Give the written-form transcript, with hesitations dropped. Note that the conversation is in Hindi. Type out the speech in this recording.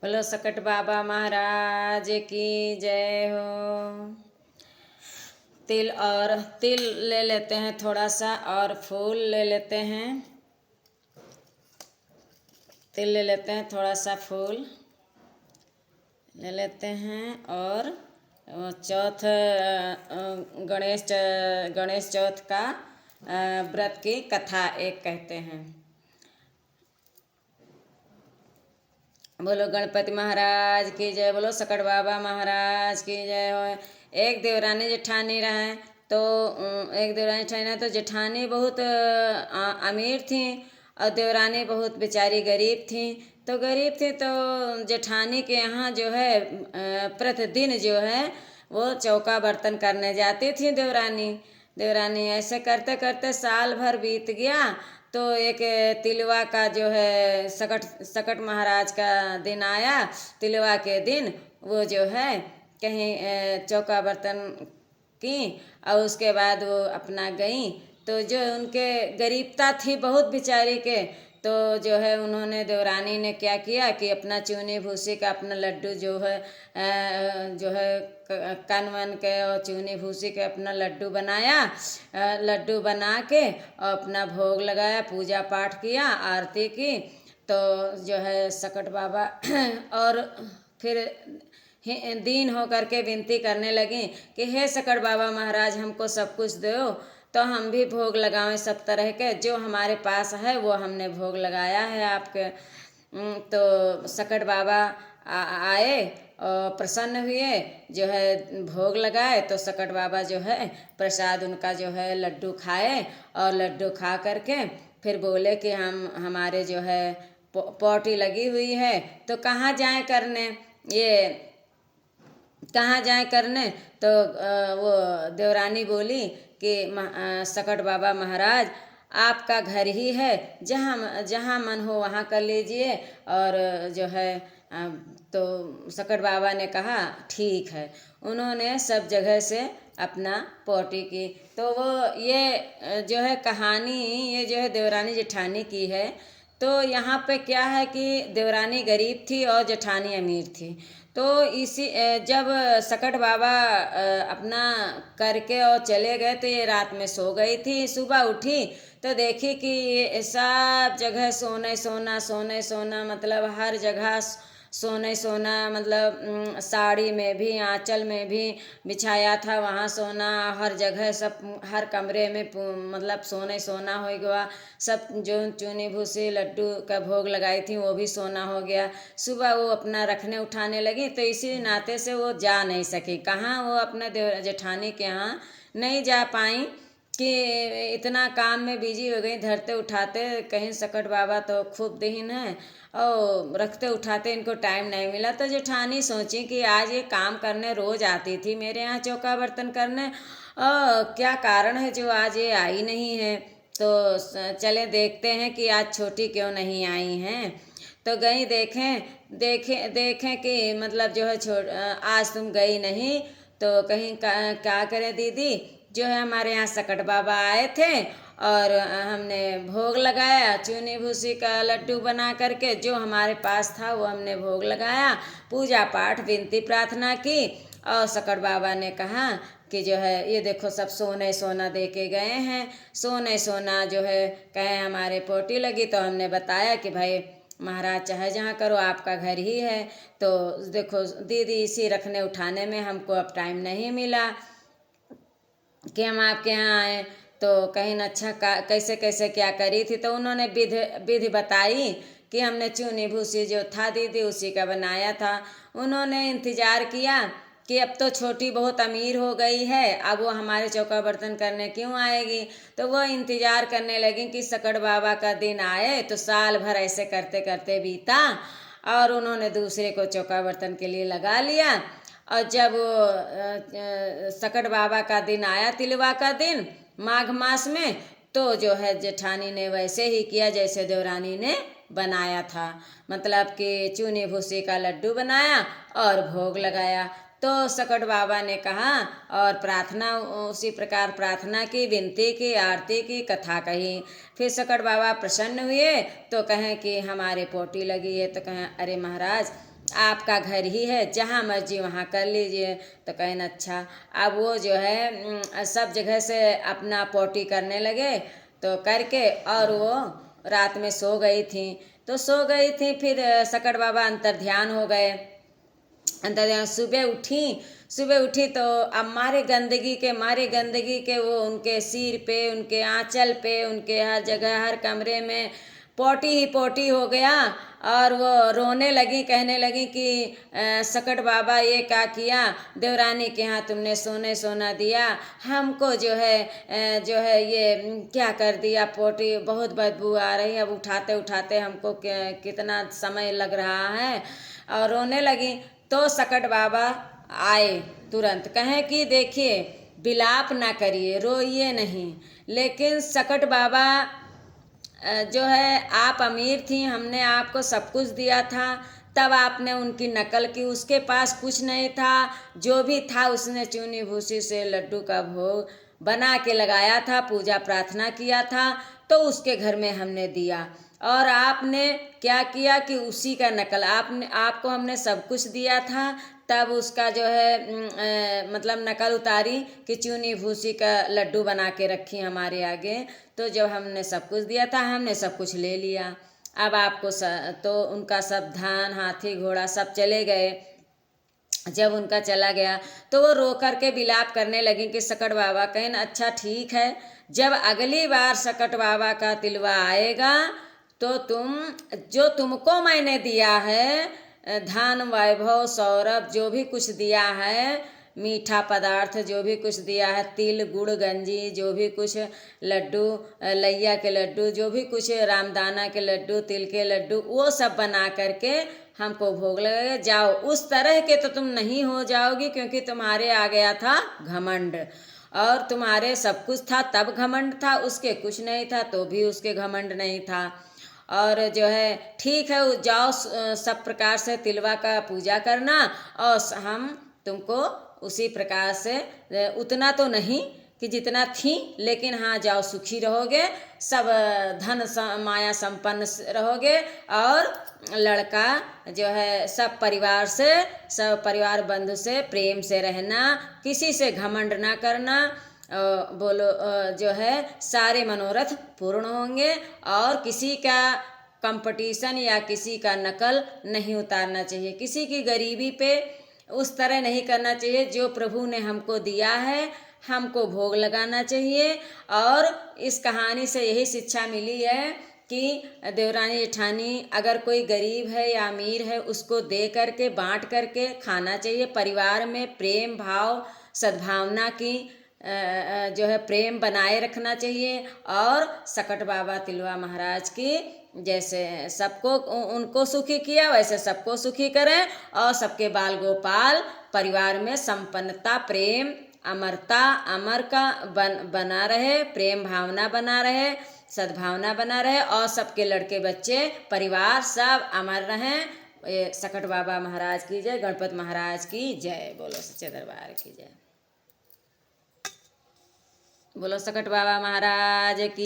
बोलो सकट बाबा महाराज की जय हो। तिल ले लेते हैं थोड़ा सा, और फूल ले लेते हैं। तिल ले लेते हैं, थोड़ा सा फूल ले लेते हैं। और चौथ गणेश चौथ का व्रत की कथा एक कहते हैं। बोलो गणपति महाराज की जय, बोलो सकट बाबा महाराज की जय हो। एक देवरानी जेठानी रहे, तो एक देवरानी जेठानी रहे, तो जेठानी बहुत अमीर थी और देवरानी बहुत बेचारी गरीब थी। तो गरीब थी तो जेठानी के यहाँ जो है प्रतिदिन जो है वो चौका बर्तन करने जाती थी देवरानी ऐसे करते करते साल भर बीत गया। तो एक तिलवा का जो है सकट महाराज का दिन आया। तिलवा के दिन वो जो है कहीं चौका बर्तन की, और उसके बाद वो अपना गई। तो जो उनके गरीबता थी बहुत बेचारी के, तो जो है उन्होंने देवरानी ने क्या किया कि अपना चूनी भूसी का अपना लड्डू जो है कन वन के और चूनी भूसी के अपना लड्डू बनाया। लड्डू बना के और अपना भोग लगाया, पूजा पाठ किया, आरती की। तो जो है सकट बाबा और फिर दीन होकर के विनती करने लगी कि हे सकट बाबा महाराज, हमको सब कुछ दो तो हम भी भोग लगावें सब तरह के, जो हमारे पास है वो हमने भोग लगाया है आपके। तो सकट बाबा आए और प्रसन्न हुए, जो है भोग लगाए। तो सकट बाबा जो है प्रसाद उनका जो है लड्डू खाए, और लड्डू खा करके फिर बोले कि हमारे जो है पौटी लगी हुई है, तो कहाँ जाएं करने, ये कहाँ जाएं करने। तो वो देवरानी बोली कि सकट बाबा महाराज, आपका घर ही है, जहाँ मन हो वहाँ कर लीजिए। और जो है तो सकट बाबा ने कहा ठीक है। उन्होंने सब जगह से अपना पौटी की। तो वो ये जो है कहानी, ये जो है देवरानी जेठानी की है। तो यहाँ पे क्या है कि देवरानी गरीब थी और जेठानी अमीर थी। तो इसी जब सकट बाबा अपना करके और चले गए, तो ये रात में सो गई थी। सुबह उठी तो देखी कि ये सब जगह सोने सोना सोने सोना, मतलब हर जगह सोने सोना, मतलब साड़ी में भी आंचल में भी बिछाया था वहाँ सोना, हर जगह सब हर कमरे में मतलब सोने सोना हो गया। सब जो चूनी भूसी लड्डू का भोग लगाई थी वो भी सोना हो गया। सुबह वो अपना रखने उठाने लगी, तो इसी नाते से वो जा नहीं सकी कहाँ, वो अपने जेठानी के यहाँ नहीं जा पाई कि इतना काम में बिजी हो गई, धरते उठाते। कहीं सकट बाबा तो खूब दीन है, और रखते उठाते इनको टाइम नहीं मिला। तो जेठानी सोची कि आज ये काम करने रोज आती थी मेरे यहाँ चौका बर्तन करने, क्या कारण है जो आज ये आई नहीं है। तो चले देखते हैं कि आज छोटी क्यों नहीं आई हैं। तो गई देखें कि मतलब जो है आज तुम गई नहीं, तो कहीं क्या करें दीदी, जो है हमारे यहाँ सकट बाबा आए थे और हमने भोग लगाया, चूनी भूसी का लड्डू बना करके जो हमारे पास था वो हमने भोग लगाया, पूजा पाठ विनती प्रार्थना की। और सकट बाबा ने कहा कि जो है ये देखो सब सोने सोना दे के गए हैं, सोने सोना जो है कहे हमारे पोटी लगी। तो हमने बताया कि भाई महाराज चाहे जहाँ करो, आपका घर ही है। तो देखो दीदी, इसी रखने उठाने में हमको अब टाइम नहीं मिला कि हम आपके यहाँ आए। तो कहीं अच्छा कैसे कैसे क्या करी थी। तो उन्होंने विधि बताई कि हमने चूनी भूसी जो था दीदी उसी का बनाया था। उन्होंने इंतजार किया कि अब तो छोटी बहुत अमीर हो गई है, अब वो हमारे चौका बर्तन करने क्यों आएगी। तो वह इंतजार करने लगी कि सकट बाबा का दिन आए। तो साल भर ऐसे करते करते बीता, और उन्होंने दूसरे को चौका बर्तन के लिए लगा लिया। और जब सकट बाबा का दिन आया, तिलवा का दिन माघ मास में, तो जो है जेठानी ने वैसे ही किया जैसे देवरानी ने बनाया था, मतलब कि चूनी भूसी का लड्डू बनाया और भोग लगाया। तो सकट बाबा ने कहा और प्रार्थना उसी प्रकार प्रार्थना की, विनती की, आरती की, कथा कही। फिर सकट बाबा प्रसन्न हुए तो कहें कि हमारे पोटी लगी है। तो कहें अरे महाराज, आपका घर ही है, जहाँ मर्जी वहाँ कर लीजिए। तो कहें अच्छा। अब वो जो है सब जगह से अपना पोटी करने लगे, तो करके और वो रात में सो गई थी। तो सो गई थी, फिर सकट बाबा अंतर ध्यान हो गए। अंतर ध्यान, सुबह उठी तो अब मारे गंदगी के वो उनके सिर पे, उनके आंचल पे, उनके हर जगह, हर कमरे में पोटी ही पोटी हो गया। और वो रोने लगी, कहने लगी कि सकट बाबा ये क्या किया, देवरानी के यहाँ तुमने सोना दिया, हमको जो है ये क्या कर दिया, पोटी बहुत बदबू आ रही है, अब उठाते उठाते हमको कितना समय लग रहा है। और रोने लगी। तो सकट बाबा आए तुरंत, कहें कि देखिए विलाप ना करिए, रोइए नहीं। लेकिन सकट बाबा जो है, आप अमीर थी, हमने आपको सब कुछ दिया था, तब आपने उनकी नकल की, उसके पास कुछ नहीं था, जो भी था उसने चूनी भूसी से लड्डू का भोग बना के लगाया था, पूजा प्रार्थना किया था, तो उसके घर में हमने दिया। और आपने क्या किया कि उसी का नकल, आपको हमने सब कुछ दिया था, तब उसका जो है मतलब नकल उतारी कि चूनी भूसी का लड्डू बना के रखी हमारे आगे। तो जब हमने सब कुछ दिया था, हमने सब कुछ ले लिया। अब आपको तो उनका सब धान, हाथी, घोड़ा सब चले गए। जब उनका चला गया तो वो रो कर के विलाप करने लगी कि सकट बाबा, कहें अच्छा ठीक है, जब अगली बार सकट बाबा का तिलवा आएगा तो तुमको मैंने दिया है धन, वैभव, सौरभ, जो भी कुछ दिया है, मीठा पदार्थ जो भी कुछ दिया है, तिल, गुड़, गंजी, जो भी कुछ लड्डू, लैया के लड्डू, जो भी कुछ रामदाना के लड्डू, तिल के लड्डू, वो सब बना करके हमको भोग लगेगा। जाओ, उस तरह के तो तुम नहीं हो जाओगी, क्योंकि तुम्हारे आ गया था घमंड, और तुम्हारे सब कुछ था तब घमंड था, उसके कुछ नहीं था तो भी उसके घमंड नहीं था। और जो है ठीक है, जाओ सब प्रकार से तिलवा का पूजा करना, और हम तुमको उसी प्रकार से, उतना तो नहीं कि जितना थी, लेकिन हाँ जाओ सुखी रहोगे, सब धन माया संपन्न रहोगे, और लड़का जो है सब परिवार बंधु से प्रेम से रहना, किसी से घमंड ना करना, बोलो जो है सारे मनोरथ पूर्ण होंगे, और किसी का कंपटीशन या किसी का नकल नहीं उतारना चाहिए, किसी की गरीबी पे उस तरह नहीं करना चाहिए। जो प्रभु ने हमको दिया है हमको भोग लगाना चाहिए। और इस कहानी से यही शिक्षा मिली है कि देवरानी जेठानी, अगर कोई गरीब है या अमीर है, उसको दे करके, बांट करके खाना चाहिए। परिवार में प्रेम भाव, सद्भावना की जो है प्रेम बनाए रखना चाहिए। और सकट बाबा तिलवा महाराज की जैसे सबको उनको सुखी किया, वैसे सबको सुखी करें, और सबके बाल गोपाल परिवार में संपन्नता, प्रेम, अमरता, अमर का बना रहे, प्रेम भावना बना रहे, सद्भावना बना रहे, और सबके लड़के बच्चे परिवार सब अमर रहें। सकट बाबा महाराज की जय, गणपत महाराज की जय। बोलो सच्चे दरबार की जय। बोलो सकट बाबा महाराज की।